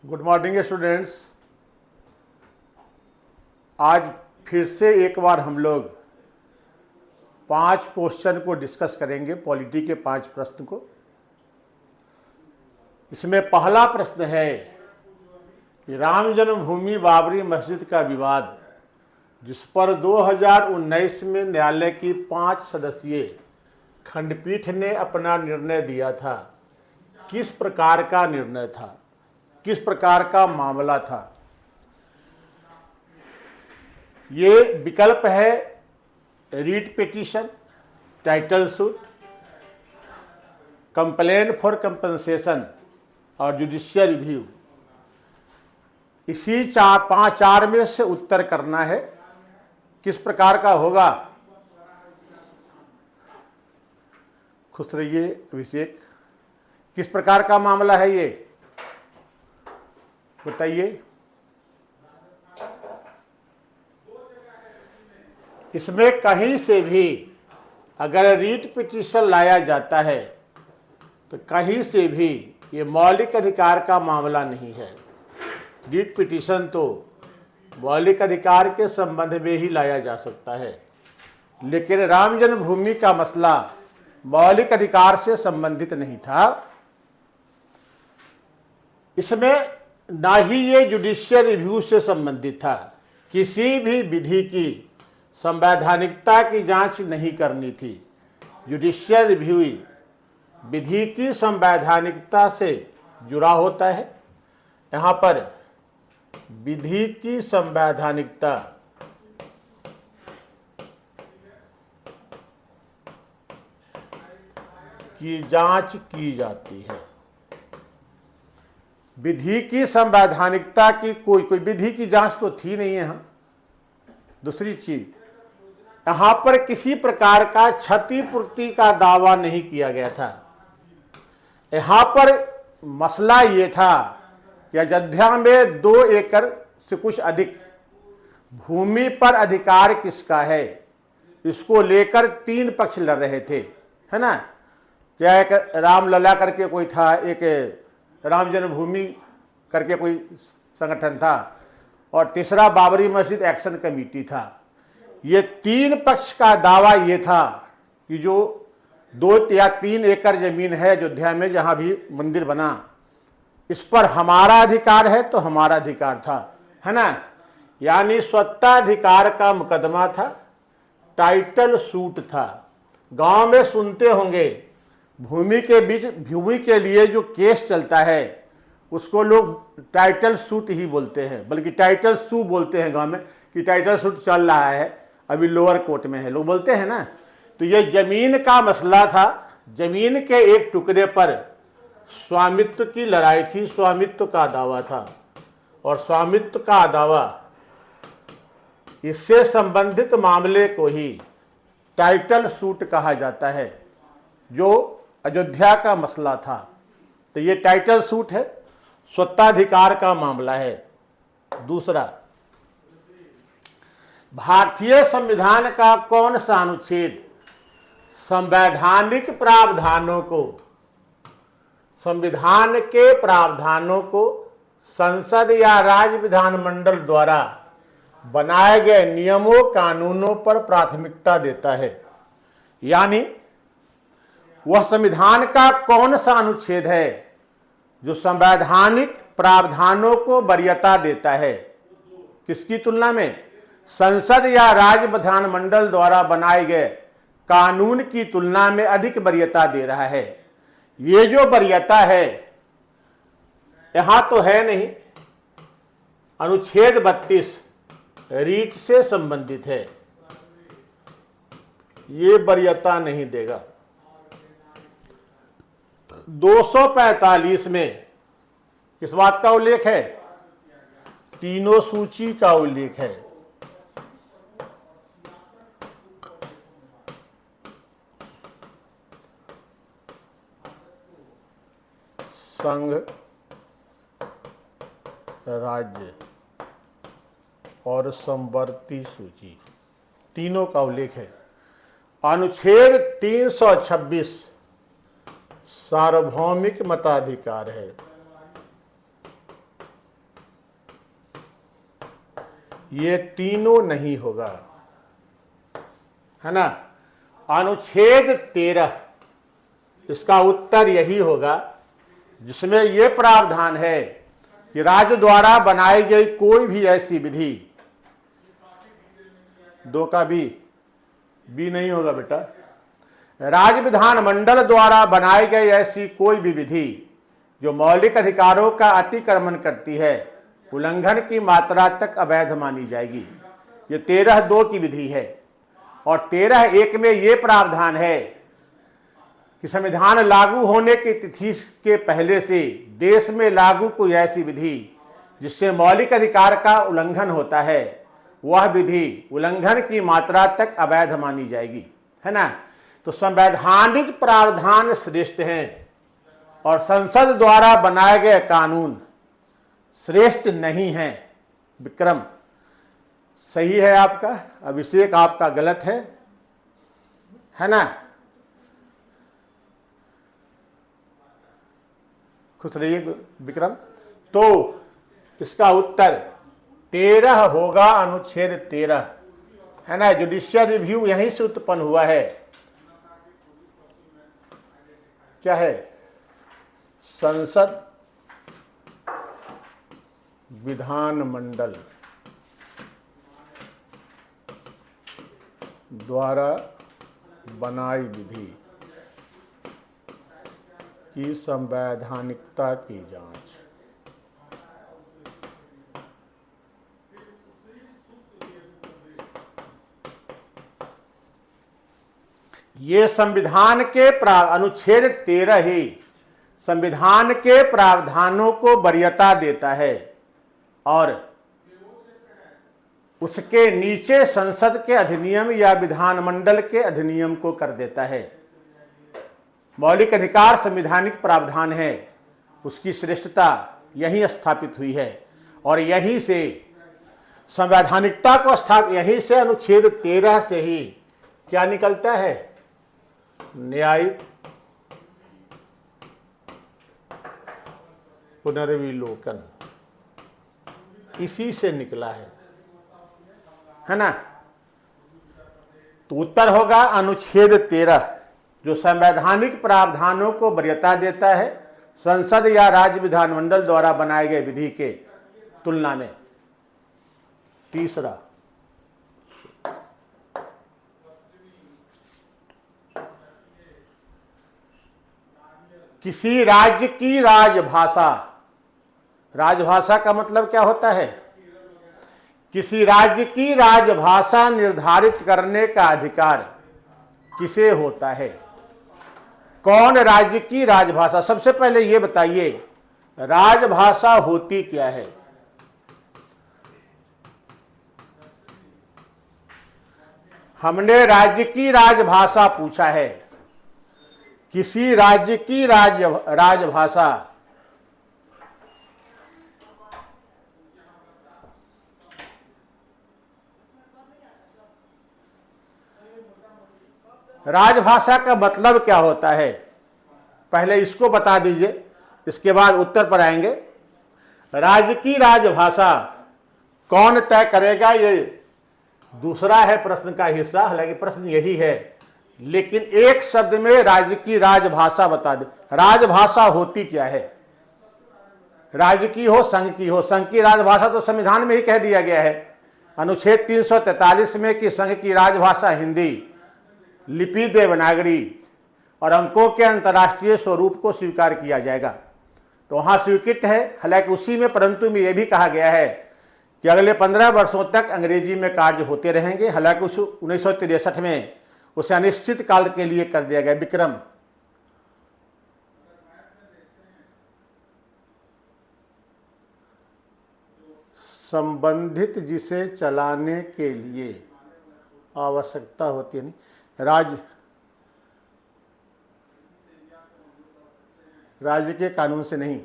Good morning students. आज फिर से एक बार हम लोग 5 क्वेश्चन को डिस्कस करेंगे, पॉलिटी के 5 प्रश्न को। इसमें पहला प्रश्न है कि राम जन्मभूमि बाबरी मस्जिद का विवाद, जिस पर 2019 में न्यायालय की 5 सदस्यीय खंडपीठ ने अपना निर्णय दिया था, किस प्रकार का निर्णय था, किस प्रकार का मामला था। ये विकल्प है writ petition, title suit, complain for compensation और जुडिशियल रिव्यू। इसी 4 में से उत्तर करना है। किस प्रकार का होगा? खुश रहिए अभिषेक। किस प्रकार का मामला है ये बताइए। इसमें कहीं से भी अगर रीट पिटीशन लाया जाता है तो कहीं से भी ये मौलिक अधिकार का मामला नहीं है। रीट पिटीशन तो मौलिक अधिकार के संबंध में ही लाया जा सकता है, लेकिन राम जन्मभूमि का मसला मौलिक अधिकार से संबंधित नहीं था। इसमें ना ही ये जुडिशियल रिव्यू से संबंधित था। किसी भी विधि की संवैधानिकता की जांच नहीं करनी थी। जुडिशियल रिव्यू विधि की संवैधानिकता से जुड़ा होता है। यहाँ पर विधि की संवैधानिकता की जांच की जाती है। विधि की संवैधानिकता की कोई विधि की जांच तो थी नहीं है। दूसरी चीज, यहां पर किसी प्रकार का क्षतिपूर्ति का दावा नहीं किया गया था। यहां पर मसला ये था कि अयोध्या में 2 एकड़ से कुछ अधिक भूमि पर अधिकार किसका है, इसको लेकर 3 पक्ष लड़ रहे थे, है ना। क्या एक रामलला करके कोई था, एक राम जन्मभूमि करके कोई संगठन था, और तीसरा बाबरी मस्जिद एक्शन कमेटी था। ये 3 पक्ष का दावा ये था कि जो 2 या 3 एकड़ जमीन है अयोध्या में जहां भी मंदिर बना, इस पर हमारा अधिकार है, तो हमारा अधिकार था, है ना। यानी स्वत्वाधिकार का मुकदमा था, टाइटल सूट था। गांव में सुनते होंगे भूमि के लिए जो केस चलता है उसको लोग टाइटल सूट ही बोलते हैं, बल्कि टाइटल सू बोलते हैं गांव में, कि टाइटल सूट चल रहा है, अभी लोअर कोर्ट में है, लोग बोलते हैं ना। तो ये जमीन का मसला था। जमीन के एक टुकड़े पर स्वामित्व की लड़ाई थी, स्वामित्व का दावा था, और स्वामित्व का दावा, इससे संबंधित मामले को ही टाइटल सूट कहा जाता है, जो अयोध्या का मसला था। तो ये टाइटल सूट है, स्वत्वाधिकार का मामला है। दूसरा, भारतीय संविधान का कौन सा अनुच्छेद संवैधानिक प्रावधानों को, संविधान के प्रावधानों को संसद या राज्य विधानमंडल द्वारा बनाए गए नियमों कानूनों पर प्राथमिकता देता है। यानी वह संविधान का कौन सा अनुच्छेद है जो संवैधानिक प्रावधानों को वरीयता देता है, किसकी तुलना में? संसद या राज्य विधानमंडल द्वारा बनाए गए कानून की तुलना में अधिक वरीयता दे रहा है। ये जो वरीयता है यहां तो है नहीं। अनुच्छेद 32 रीट से संबंधित है, ये वरीयता नहीं देगा। 245 में किस बात का उल्लेख है? तीनों सूची का उल्लेख है। संघ, राज्य और समवर्ती सूची, तीनों का उल्लेख है। अनुच्छेद 326 सार्वभौमिक मताधिकार है। ये तीनों नहीं होगा, है ना। अनुच्छेद 13 इसका उत्तर यही होगा, जिसमें यह प्रावधान है कि राज्य द्वारा बनाई गई कोई भी ऐसी विधि, 2 का बी नहीं होगा बेटा, राज्य विधानमंडल द्वारा बनाई गई ऐसी कोई भी विधि जो मौलिक अधिकारों का अतिक्रमण करती है, उल्लंघन की मात्रा तक अवैध मानी जाएगी। ये 13(2) की विधि है। और 13(1) में ये प्रावधान है कि संविधान लागू होने की तिथि के पहले से देश में लागू कोई ऐसी विधि जिससे मौलिक अधिकार का उल्लंघन होता है, वह विधि उल्लंघन की मात्रा तक अवैध मानी जाएगी, है ना। तो संवैधानिक प्रावधान श्रेष्ठ हैं और संसद द्वारा बनाए गए कानून श्रेष्ठ नहीं हैं। विक्रम सही है आपका, अभिषेक आपका गलत है ना। खुश रहिए विक्रम। तो इसका उत्तर 13 होगा, अनुच्छेद 13, है ना। जुडिशियल रिव्यू यहीं से उत्पन्न हुआ है। क्या है? संसद विधानमंडल द्वारा बनाई विधि की संवैधानिकता की जांच। ये संविधान के अनुच्छेद 13 ही संविधान के प्रावधानों को वरीयता देता है और उसके नीचे संसद के अधिनियम या विधानमंडल के अधिनियम को कर देता है। मौलिक अधिकार संवैधानिक प्रावधान है, उसकी श्रेष्ठता यहीं स्थापित हुई है और यहीं से संवैधानिकता को स्थापित, यहीं से अनुच्छेद 13 से ही क्या निकलता है? न्यायिक पुनर्विलोकन, इसी से निकला है ना। तो उत्तर होगा अनुच्छेद 13, जो संवैधानिक प्रावधानों को वरीयता देता है संसद या राज्य विधानमंडल द्वारा बनाए गए विधि के तुलना में। तीसरा, किसी राज्य की राजभाषा, राजभाषा का मतलब क्या होता है? किसी राज्य की राजभाषा निर्धारित करने का अधिकार किसे होता है? कौन राज्य की राजभाषा? सबसे पहले यह बताइए, राजभाषा होती क्या है? हमने राज्य की राजभाषा पूछा है। किसी राज्य की राजभाषा राजभाषा का मतलब क्या होता है? पहले इसको बता दीजिए, इसके बाद उत्तर पर आएंगे। राज्य की राजभाषा कौन तय करेगा, ये दूसरा है प्रश्न का हिस्सा। हालांकि प्रश्न यही है, लेकिन एक शब्द में राज्य की राजभाषा बता दे। राजभाषा होती क्या है? राज्य की हो, संघ की हो। संघ की राजभाषा तो संविधान में ही कह दिया गया है, अनुच्छेद 343 में, कि संघ की राजभाषा हिंदी, लिपि देवनागरी और अंकों के अंतर्राष्ट्रीय स्वरूप को स्वीकार किया जाएगा। तो वहां स्वीकृत है। हालांकि उसी में, परंतु में यह भी कहा गया है कि अगले 15 वर्षों तक अंग्रेजी में कार्य होते रहेंगे। हालांकि 1963 में उसे अनिश्चित काल के लिए कर दिया गया। विक्रम, संबंधित जिसे चलाने के लिए आवश्यकता होती है, नहीं राज्य के कानून से नहीं।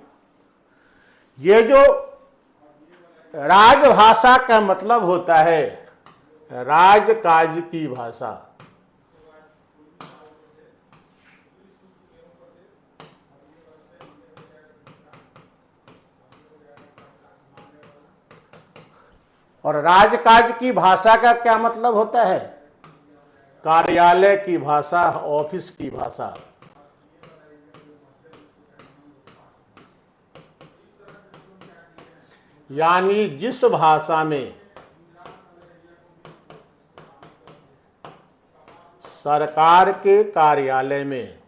ये जो राजभाषा का मतलब होता है राजकाज की भाषा। और राजकाज की भाषा का क्या मतलब होता है? कार्यालय की भाषा, ऑफिस की भाषा। यानी जिस भाषा में सरकार के कार्यालय में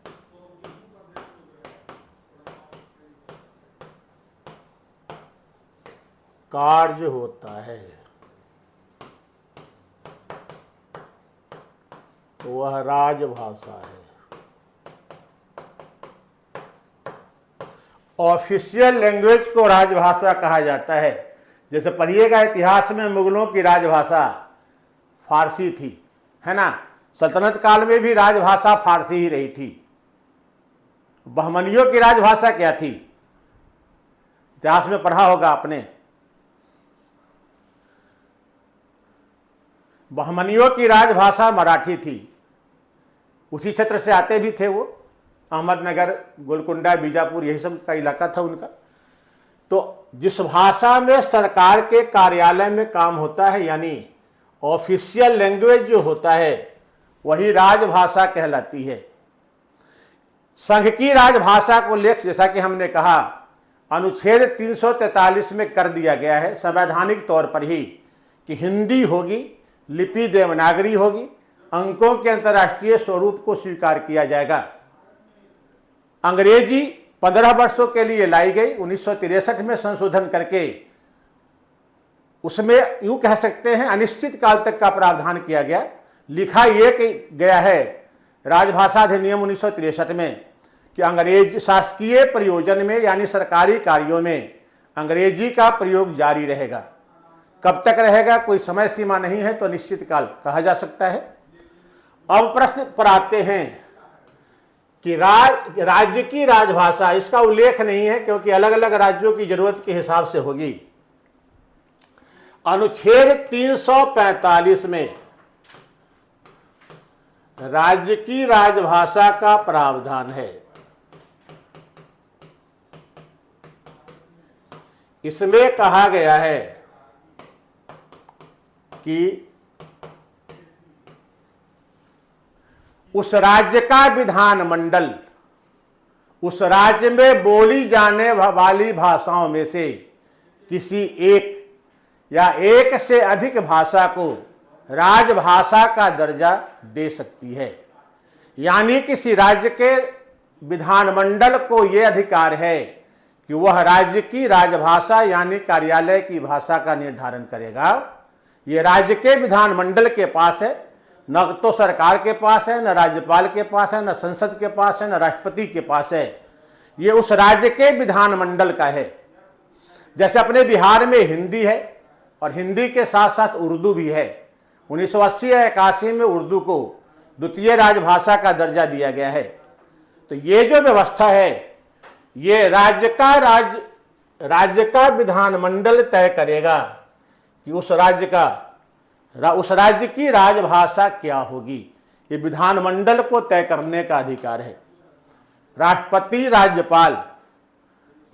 कार्य होता है तो वह राजभाषा है। ऑफिशियल लैंग्वेज को राजभाषा कहा जाता है। जैसे पढ़िएगा इतिहास में, मुगलों की राजभाषा फारसी थी, है ना। सल्तनत काल में भी राजभाषा फारसी ही रही थी। बहमनियों की राजभाषा क्या थी? इतिहास में पढ़ा होगा आपने। बहमनियों की राजभाषा मराठी थी। उसी क्षेत्र से आते भी थे वो, अहमदनगर, गोलकुंडा, बीजापुर, यही सब का इलाका था उनका। तो जिस भाषा में सरकार के कार्यालय में काम होता है, यानी ऑफिशियल लैंग्वेज जो होता है, वही राजभाषा कहलाती है। संघ की राजभाषा को लेख, जैसा कि हमने कहा, अनुच्छेद 343 में कर दिया गया है संवैधानिक तौर पर ही कि हिंदी होगी, लिपि देवनागरी होगी, अंकों के अंतर्राष्ट्रीय स्वरूप को स्वीकार किया जाएगा। अंग्रेजी 15 वर्षों के लिए लाई गई, 1963 में संशोधन करके उसमें यूं कह सकते हैं अनिश्चित काल तक का प्रावधान किया गया। लिखा यह गया है राजभाषा अधिनियम 1963 में कि अंग्रेज शासकीय प्रयोजन में यानी सरकारी कार्यों में अंग्रेजी का प्रयोग जारी रहेगा। कब तक रहेगा कोई समय सीमा नहीं है, तो निश्चित काल कहा जा सकता है। अब प्रश्न पर आते हैं कि राज्य की राजभाषा, इसका उल्लेख नहीं है क्योंकि अलग अलग राज्यों की जरूरत के हिसाब से होगी। अनुच्छेद 345 में राज्य की राजभाषा का प्रावधान है। इसमें कहा गया है कि उस राज्य का विधानमंडल उस राज्य में बोली जाने वाली भाषाओं में से किसी एक या एक से अधिक भाषा को राजभाषा का दर्जा दे सकती है। यानी किसी राज्य के विधानमंडल को यह अधिकार है कि वह राज्य की राजभाषा यानी कार्यालय की भाषा का निर्धारण करेगा। यह राज्य के विधानमंडल के पास है, न तो सरकार के पास है, न राज्यपाल के पास है, न संसद के पास है, न राष्ट्रपति के पास है। यह उस राज्य के विधानमंडल का है। जैसे अपने बिहार में हिंदी है और हिंदी के साथ साथ उर्दू भी है। 1980 या 81 में उर्दू को द्वितीय राजभाषा का दर्जा दिया गया है। तो ये जो व्यवस्था है, ये राज्य का विधानमंडल तय करेगा कि उस राज्य की राजभाषा क्या होगी। ये विधानमंडल को तय करने का अधिकार है। राष्ट्रपति, राज्यपाल,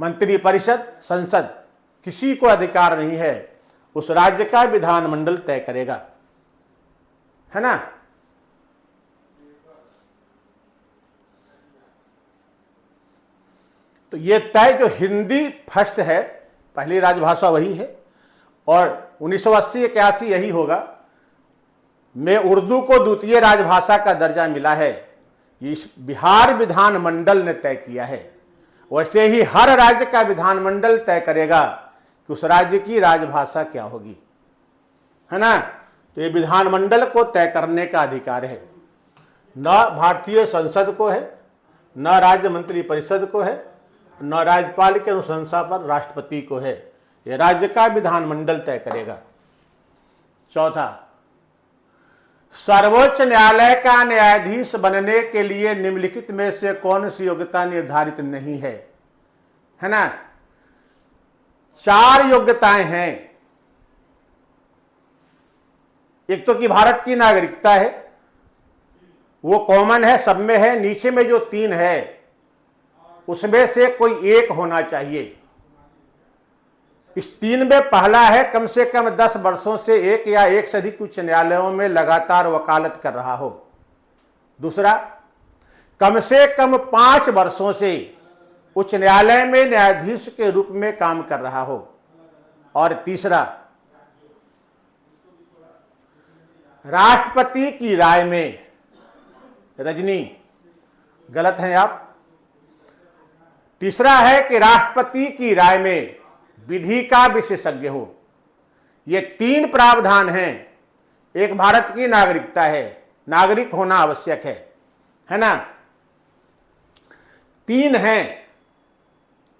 मंत्रिपरिषद, संसद, किसी को अधिकार नहीं है। उस राज्य का विधानमंडल तय करेगा, है ना। तो ये तय जो हिंदी फर्स्ट है, पहली राजभाषा वही है, और 1980-81 यही होगा में उर्दू को द्वितीय राजभाषा का दर्जा मिला है। इस बिहार विधानमंडल ने तय किया है। वैसे ही हर राज्य का विधानमंडल तय करेगा कि उस राज्य की राजभाषा क्या होगी, है ना। तो ये विधानमंडल को तय करने का अधिकार है। न भारतीय संसद को है, न राज्य मंत्रिपरिषद को है, न राज्यपाल के अनुशंसा पर राष्ट्रपति को है। यह राज्य का विधानमंडल तय करेगा। चौथा, सर्वोच्च न्यायालय का न्यायाधीश बनने के लिए निम्नलिखित में से कौन सी योग्यता निर्धारित नहीं है, है ना। 4 योग्यताएं हैं। एक तो कि भारत की नागरिकता है, वो कॉमन है, सब में है। नीचे में जो 3 है उसमें से कोई एक होना चाहिए। इस 3 में पहला है कम से कम 10 वर्षों से एक या एक से अधिक उच्च न्यायालयों में लगातार वकालत कर रहा हो। दूसरा, कम से कम 5 वर्षों से उच्च न्यायालय में न्यायाधीश के रूप में काम कर रहा हो। और तीसरा, राष्ट्रपति की राय में, रजनी गलत हैं आप, तीसरा है कि राष्ट्रपति की राय में विधि का विशेषज्ञ हो। ये 3 प्रावधान हैं। एक भारत की नागरिकता है, नागरिक होना आवश्यक है ना। 3 हैं,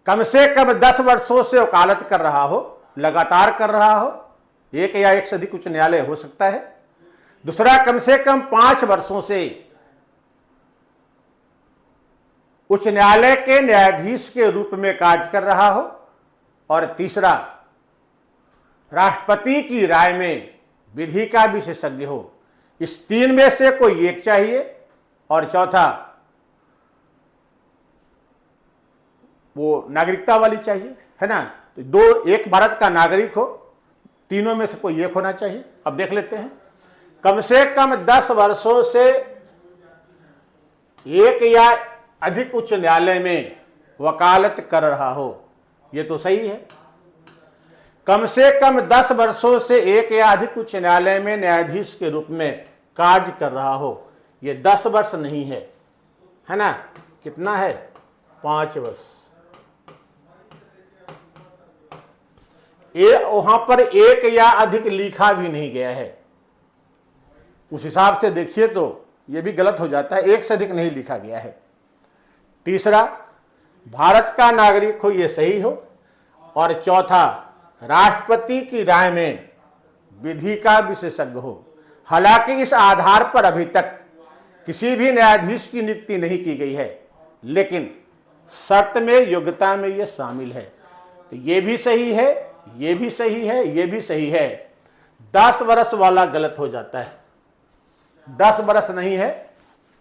कम से कम 10 वर्षों से वकालत कर रहा हो, लगातार कर रहा हो, एक या एक से अधिक उच्च न्यायालय हो सकता है। दूसरा, कम से कम 5 वर्षों से उच्च न्यायालय के न्यायाधीश के रूप में कार्य कर रहा हो। और तीसरा, राष्ट्रपति की राय में विधि का विशेषज्ञ हो। इस 3 में से कोई एक चाहिए। और चौथा, वो नागरिकता वाली चाहिए, है ना। तो एक भारत का नागरिक हो, तीनों में से कोई एक होना चाहिए। अब देख लेते हैं। कम से कम 10 वर्षों से एक या अधिक उच्च न्यायालय में वकालत कर रहा हो, ये तो सही है। कम से कम 10 वर्षों से एक या अधिक उच्च न्यायालय में न्यायाधीश के रूप में कार्य कर रहा हो, ये 10 वर्ष नहीं है ना। कितना है? 5 वर्ष। वहां पर एक या अधिक लिखा भी नहीं गया है। उस हिसाब से देखिए तो यह भी गलत हो जाता है, एक से अधिक नहीं लिखा गया है। तीसरा, भारत का नागरिक हो, यह सही हो। और चौथा, राष्ट्रपति की राय में विधि का विशेषज्ञ हो। हालांकि इस आधार पर अभी तक किसी भी न्यायाधीश की नियुक्ति नहीं की गई है, लेकिन शर्त में, योग्यता में यह शामिल है। तो ये भी सही है, ये भी सही है, ये भी सही है। 10 वर्ष वाला गलत हो जाता है। 10 वर्ष नहीं है,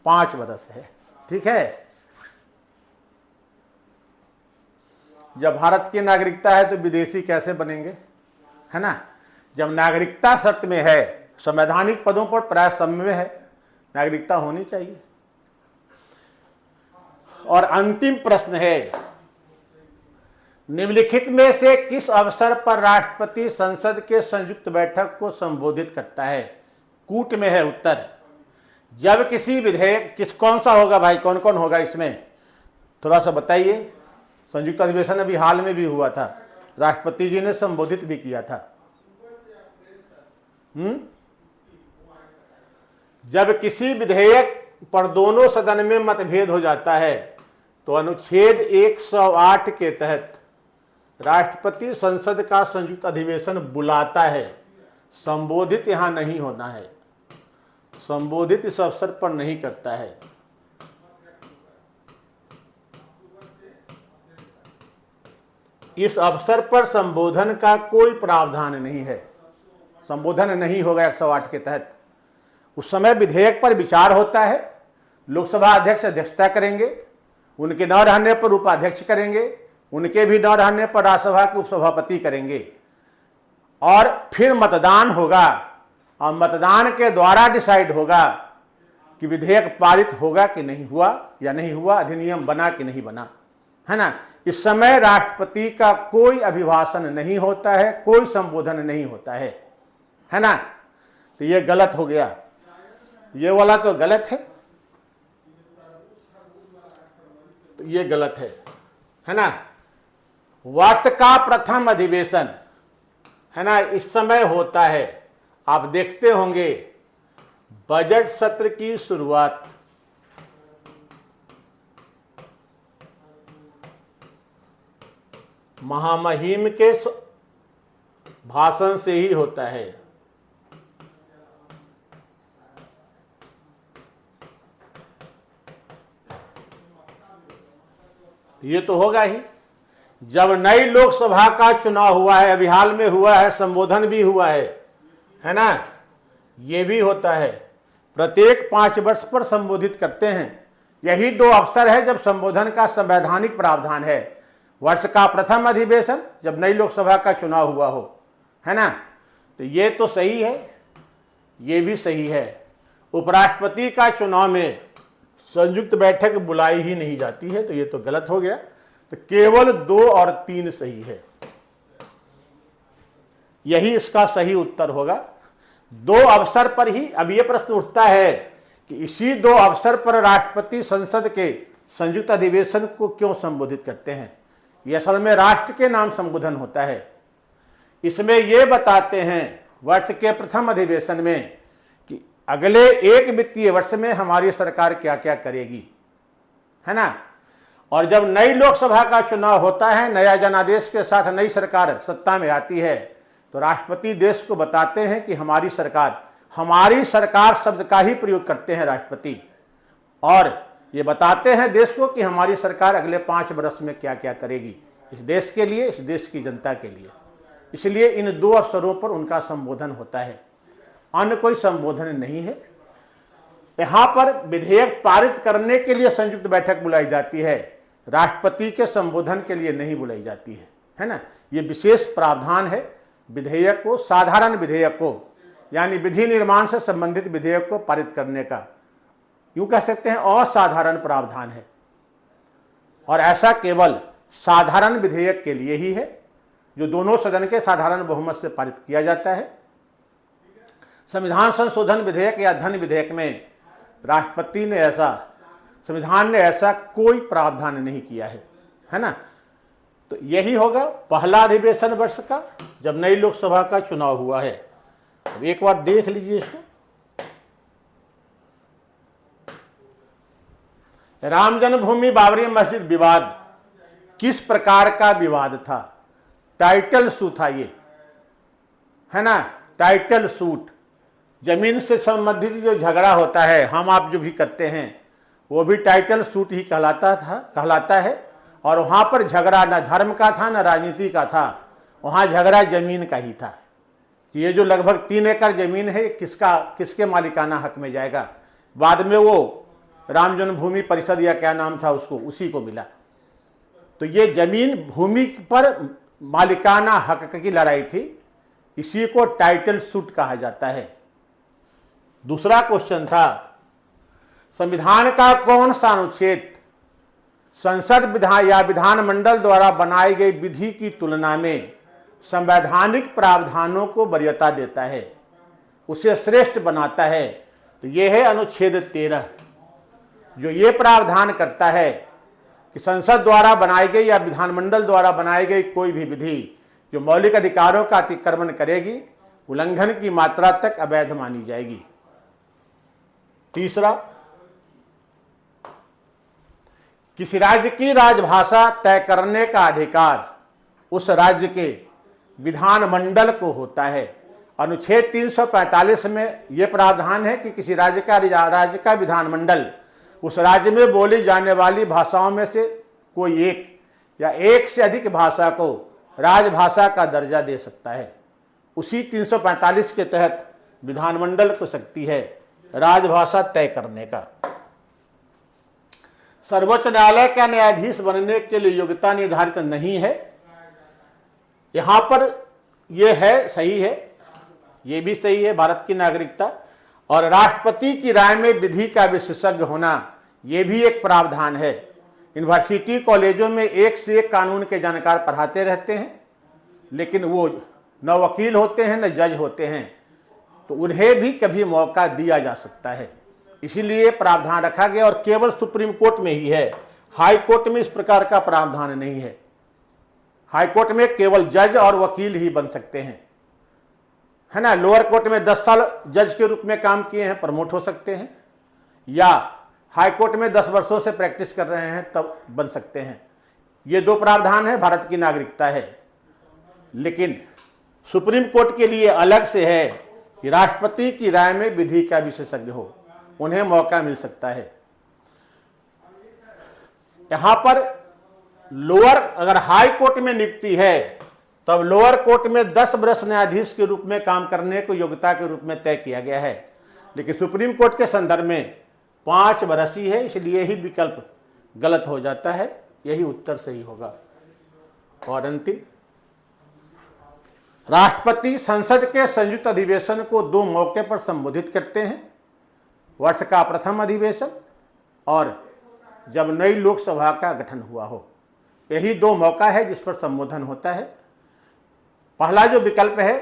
5 वर्ष है। ठीक है। जब भारत की नागरिकता है तो विदेशी कैसे बनेंगे, है ना। जब नागरिकता शर्त में है, संवैधानिक पदों पर प्राय सब में है, नागरिकता होनी चाहिए। और अंतिम प्रश्न है, निम्नलिखित में से किस अवसर पर राष्ट्रपति संसद के संयुक्त बैठक को संबोधित करता है? कूट में है उत्तर। जब किसी विधेयक, कौन सा होगा भाई, कौन कौन होगा इसमें, थोड़ा सा बताइए। संयुक्त अधिवेशन अभी हाल में भी हुआ था, राष्ट्रपति जी ने संबोधित भी किया था। जब किसी विधेयक पर दोनों सदन में मतभेद हो जाता है तो अनुच्छेद 108 के तहत राष्ट्रपति संसद का संयुक्त अधिवेशन बुलाता है। संबोधित यहां नहीं होना है, संबोधित इस अवसर पर नहीं करता है। इस अवसर पर संबोधन का कोई प्रावधान नहीं है, संबोधन नहीं होगा 108 के तहत। उस समय विधेयक पर विचार होता है, लोकसभा अध्यक्ष अध्यक्षता करेंगे, उनके न रहने पर उपाध्यक्ष करेंगे, उनके भी न रहने पर राज्यसभा के उपसभापति करेंगे। और फिर मतदान होगा और मतदान के द्वारा डिसाइड होगा कि विधेयक पारित होगा कि नहीं हुआ या नहीं हुआ, अधिनियम बना कि नहीं बना, है ना। इस समय राष्ट्रपति का कोई अभिभाषण नहीं होता है, कोई संबोधन नहीं होता है ना। तो ये गलत हो गया, ये वाला तो गलत है, तो ये गलत है ना। वर्ष का प्रथम अधिवेशन, है ना, इस समय होता है। आप देखते होंगे बजट सत्र की शुरुआत महामहिम के भाषण से ही होता है। ये तो होगा ही। जब नई लोकसभा का चुनाव हुआ है, अभी हाल में हुआ है, संबोधन भी हुआ है ना, ये भी होता है। प्रत्येक 5 वर्ष पर संबोधित करते हैं। यही 2 अवसर है जब संबोधन का संवैधानिक प्रावधान है। वर्ष का प्रथम अधिवेशन जब नई लोकसभा का चुनाव हुआ हो, है ना। तो ये तो सही है, ये भी सही है। उपराष्ट्रपति का चुनाव में संयुक्त बैठक बुलाई ही नहीं जाती है, तो ये तो गलत हो गया। तो केवल 2 और 3 सही है, यही इसका सही उत्तर होगा। 2 अवसर पर ही। अब ये प्रश्न उठता है कि इसी 2 अवसर पर राष्ट्रपति संसद के संयुक्त अधिवेशन को क्यों संबोधित करते हैं। यह असल में राष्ट्र के नाम संबोधन होता है। इसमें यह बताते हैं वर्ष के प्रथम अधिवेशन में कि अगले 1 वित्तीय वर्ष में हमारी सरकार क्या क्या करेगी, है ना। और जब नई लोकसभा का चुनाव होता है, नया जनादेश के साथ नई सरकार सत्ता में आती है, तो राष्ट्रपति देश को बताते हैं कि हमारी सरकार शब्द का ही प्रयोग करते हैं राष्ट्रपति, और ये बताते हैं देश को कि हमारी सरकार अगले 5 वर्ष में क्या क्या करेगी इस देश के लिए, इस देश की जनता के लिए। इसलिए इन 2 अवसरों पर उनका संबोधन होता है, अन्य कोई संबोधन नहीं है। यहां पर विधेयक पारित करने के लिए संयुक्त बैठक बुलाई जाती है, राष्ट्रपति के संबोधन के लिए नहीं बुलाई जाती है ना। ये विशेष प्रावधान है विधेयक को, साधारण विधेयक को, यानी विधि निर्माण से संबंधित विधेयक को पारित करने का, यूं कह सकते हैं असाधारण प्रावधान है। और ऐसा केवल साधारण विधेयक के लिए ही है, जो दोनों सदन के साधारण बहुमत से पारित किया जाता है। संविधान संशोधन विधेयक या धन विधेयक में राष्ट्रपति ने संविधान ने ऐसा कोई प्रावधान नहीं किया है ना। तो यही होगा पहला अधिवेशन वर्ष का जब नई लोकसभा का चुनाव हुआ है। अब एक बार देख लीजिए इसको। राम जन्मभूमि बाबरी मस्जिद विवाद किस प्रकार का विवाद था? टाइटल सूट था ये, है ना। टाइटल सूट, जमीन से संबंधित जो झगड़ा होता है, हम आप जो भी करते हैं, वो भी टाइटल सूट ही कहलाता है। और वहां पर झगड़ा न धर्म का था न राजनीति का था, वहां झगड़ा जमीन का ही था। ये जो लगभग 3 एकड़ जमीन है, किसके मालिकाना हक में जाएगा। बाद में वो राम जन्मभूमि परिषद या क्या नाम था उसको, उसी को मिला। तो ये जमीन भूमि पर मालिकाना हक की लड़ाई थी, इसी को टाइटल सूट कहा जाता है। दूसरा क्वेश्चन था, संविधान का कौन सा अनुच्छेद संसद या विधानमंडल द्वारा बनाई गई विधि की तुलना में संवैधानिक प्रावधानों को वरीयता देता है, उसे श्रेष्ठ बनाता है? तो यह है अनुच्छेद 13, जो ये प्रावधान करता है कि संसद द्वारा बनाई गई या विधानमंडल द्वारा बनाई गई कोई भी विधि जो मौलिक अधिकारों का अतिक्रमण करेगी, उल्लंघन की मात्रा तक अवैध मानी जाएगी। तीसरा, किसी राज्य की राजभाषा तय करने का अधिकार उस राज्य के विधानमंडल को होता है। अनुच्छेद 345 में यह प्रावधान है कि किसी राज्य का विधानमंडल उस राज्य में बोली जाने वाली भाषाओं में से कोई एक या एक से अधिक भाषा को राजभाषा का दर्जा दे सकता है। उसी 345 के तहत विधानमंडल को शक्ति है राजभाषा तय करने का। सर्वोच्च न्यायालय का न्यायाधीश बनने के लिए योग्यता निर्धारित नहीं है। यहां पर यह है, सही है, यह भी सही है, भारत की नागरिकता। और राष्ट्रपति की राय में विधि का विशेषज्ञ होना, यह भी एक प्रावधान है। यूनिवर्सिटी कॉलेजों में एक से एक कानून के जानकार पढ़ाते रहते हैं, लेकिन वो न वकील होते हैं न जज होते हैं, तो उन्हें भी कभी मौका दिया जा सकता है। इसीलिए प्रावधान रखा गया, और केवल सुप्रीम कोर्ट में ही है, हाई कोर्ट में इस प्रकार का प्रावधान नहीं है। हाई कोर्ट में केवल जज और वकील ही बन सकते हैं, है ना। लोअर कोर्ट में 10 साल जज के रूप में काम किए हैं, प्रमोट हो सकते हैं, या हाई कोर्ट में 10 वर्षों से प्रैक्टिस कर रहे हैं तब बन सकते हैं। ये 2 प्रावधान है, भारत की नागरिकता है। लेकिन सुप्रीम कोर्ट के लिए अलग से है कि राष्ट्रपति की राय में विधि का विशेषज्ञ हो, उन्हें मौका मिल सकता है। यहां पर लोअर, अगर हाई कोर्ट में नियुक्ति है तब लोअर कोर्ट में 10 वर्ष न्यायाधीश के रूप में काम करने को योग्यता के रूप में तय किया गया है। लेकिन सुप्रीम कोर्ट के संदर्भ में 5 वर्ष ही है, इसलिए ही विकल्प गलत हो जाता है। यही उत्तर सही होगा। और अंतिम, राष्ट्रपति संसद के संयुक्त अधिवेशन को 2 मौके पर संबोधित करते हैं। वर्ष का प्रथम अधिवेशन और जब नई लोकसभा का गठन हुआ हो, यही 2 मौका है जिस पर संबोधन होता है। पहला जो विकल्प है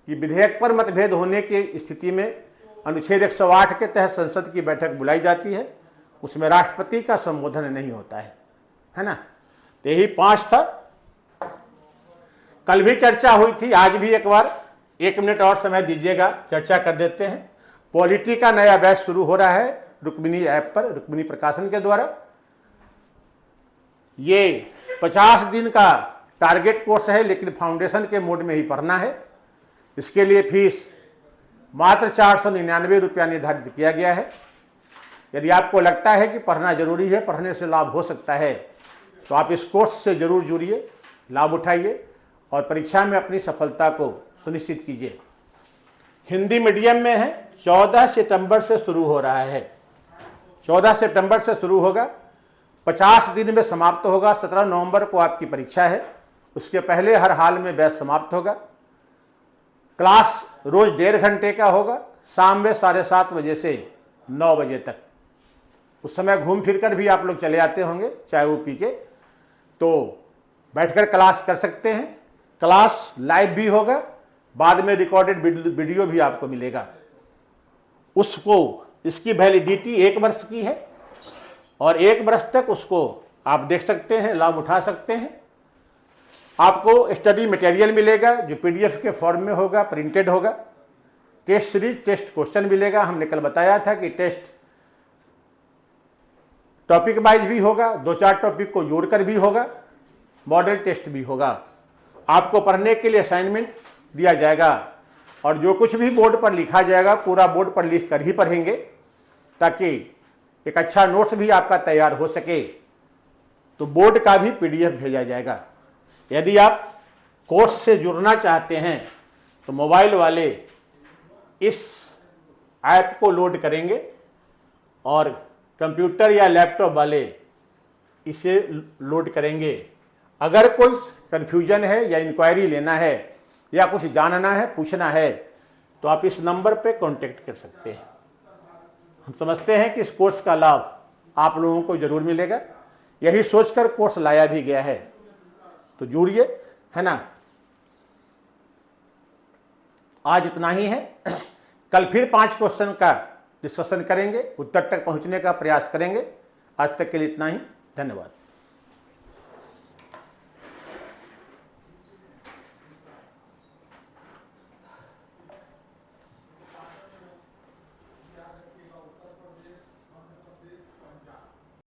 कि विधेयक पर मतभेद होने की स्थिति में अनुच्छेद 108 के तहत संसद की बैठक बुलाई जाती है, उसमें राष्ट्रपति का संबोधन नहीं होता है ना। तो यही 5 था। कल भी चर्चा हुई थी, आज भी एक बार 1 मिनट और समय दीजिएगा, चर्चा कर देते हैं। पॉलिटी का नया बैच शुरू हो रहा है रुक्मिणी ऐप पर, रुक्मिणी प्रकाशन के द्वारा। ये 50 दिन का टारगेट कोर्स है, लेकिन फाउंडेशन के मोड में ही पढ़ना है। इसके लिए फीस मात्र 499 रुपया निर्धारित किया गया है। यदि आपको लगता है कि पढ़ना जरूरी है, पढ़ने से लाभ हो सकता है, तो आप इस कोर्स से जरूर जुड़िए, लाभ उठाइए और परीक्षा में अपनी सफलता को सुनिश्चित कीजिए। हिंदी मीडियम में है, 14 सितंबर से शुरू हो रहा है। 14 सितंबर से शुरू होगा, 50 दिन में समाप्त होगा। 17 नवंबर को आपकी परीक्षा है, उसके पहले हर हाल में बैच समाप्त होगा। क्लास रोज 1.5 घंटे का होगा, शाम में 7:30 बजे से 9 बजे तक। उस समय घूम फिर कर भी आप लोग चले आते होंगे चाय वो पी के, तो बैठकर क्लास कर सकते हैं। क्लास लाइव भी होगा, बाद में रिकॉर्डेड वीडियो भी आपको मिलेगा। उसको, इसकी वैलिडिटी 1 वर्ष की है और 1 वर्ष तक उसको आप देख सकते हैं, लाभ उठा सकते हैं। आपको स्टडी मटेरियल मिलेगा जो PDF के फॉर्म में होगा, प्रिंटेड होगा। टेस्ट सीरीज, टेस्ट क्वेश्चन मिलेगा। हमने कल बताया था कि टेस्ट टॉपिक वाइज भी होगा, 2-4 टॉपिक को जोड़कर भी होगा, मॉडल टेस्ट भी होगा। आपको पढ़ने के लिए असाइनमेंट दिया जाएगा और जो कुछ भी बोर्ड पर लिखा जाएगा पूरा बोर्ड पर लिख कर ही पढ़ेंगे, ताकि एक अच्छा नोट्स भी आपका तैयार हो सके। तो बोर्ड का भी PDF भेजा जाएगा। यदि आप कोर्स से जुड़ना चाहते हैं तो मोबाइल वाले इस ऐप को लोड करेंगे और कंप्यूटर या लैपटॉप वाले इसे लोड करेंगे। अगर कोई कन्फ्यूजन है या इंक्वायरी लेना है या कुछ जानना है, पूछना है, तो आप इस नंबर पे कांटेक्ट कर सकते हैं। हम समझते हैं कि इस कोर्स का लाभ आप लोगों को जरूर मिलेगा, यही सोचकर कोर्स लाया भी गया है। तो जुड़िए, है ना। आज इतना ही है। कल फिर 5 क्वेश्चन का डिस्कशन करेंगे, उत्तर तक पहुंचने का प्रयास करेंगे। आज तक के लिए इतना ही, धन्यवाद।